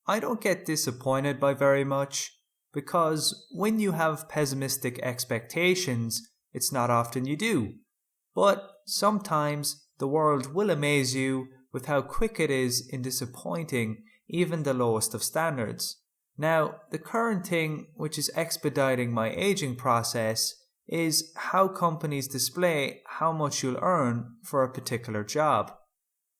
I don't get disappointed by very much because when you have pessimistic expectations, it's not often you do. But sometimes the world will amaze you with how quick it is in disappointing even the lowest of standards. Now, the current thing which is expediting my aging process is how companies display how much you'll earn for a particular job.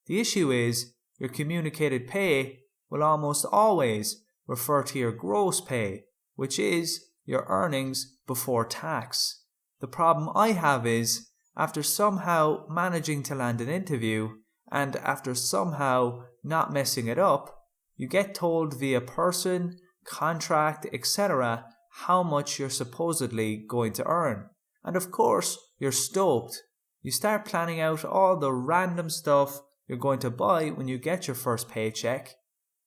The issue is your communicated pay will almost always refer to your gross pay, which is your earnings before tax. The problem I have is, after somehow managing to land an interview, and after somehow not messing it up, you get told via person, contract, etc. how much you're supposedly going to earn. And of course, you're stoked. You start planning out all the random stuff you're going to buy when you get your first paycheck.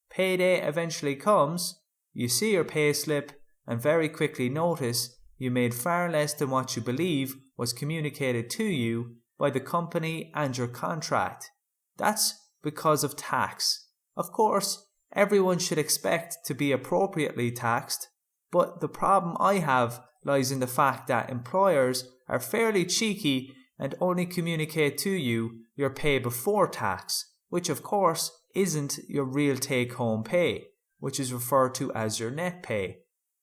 Payday eventually comes, you see your payslip, and very quickly notice you made far less than what you believe was communicated to you by the company and your contract. That's because of tax. Of course, everyone should expect to be appropriately taxed, but the problem I have lies in the fact that employers are fairly cheeky and only communicate to you your pay before tax, which of course isn't your real take-home pay, which is referred to as your net pay.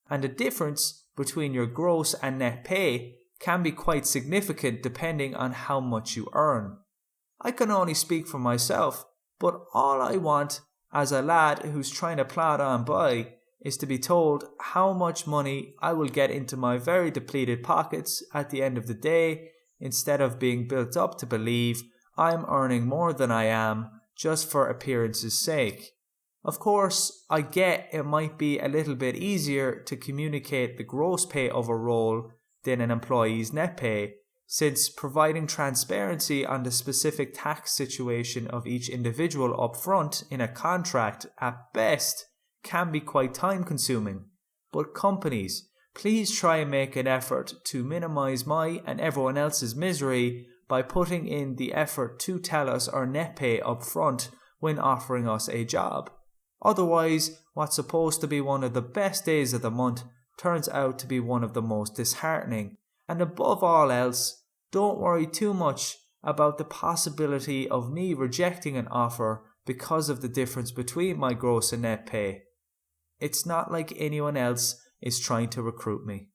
And the difference between your gross and net pay can be quite significant depending on how much you earn. I can only speak for myself, but all I want as a lad who's trying to plod on by is to be told how much money I will get into my very depleted pockets at the end of the day, instead of being built up to believe I'm earning more than I am just for appearance's sake. Of course, I get it might be a little bit easier to communicate the gross pay of a role than an employee's net pay, since providing transparency on the specific tax situation of each individual up front in a contract at best can be quite time consuming. But companies, please try and make an effort to minimize my and everyone else's misery by putting in the effort to tell us our net pay up front when offering us a job. Otherwise, what's supposed to be one of the best days of the month turns out to be one of the most disheartening. And above all else, don't worry too much about the possibility of me rejecting an offer because of the difference between my gross and net pay. It's not like anyone else is trying to recruit me.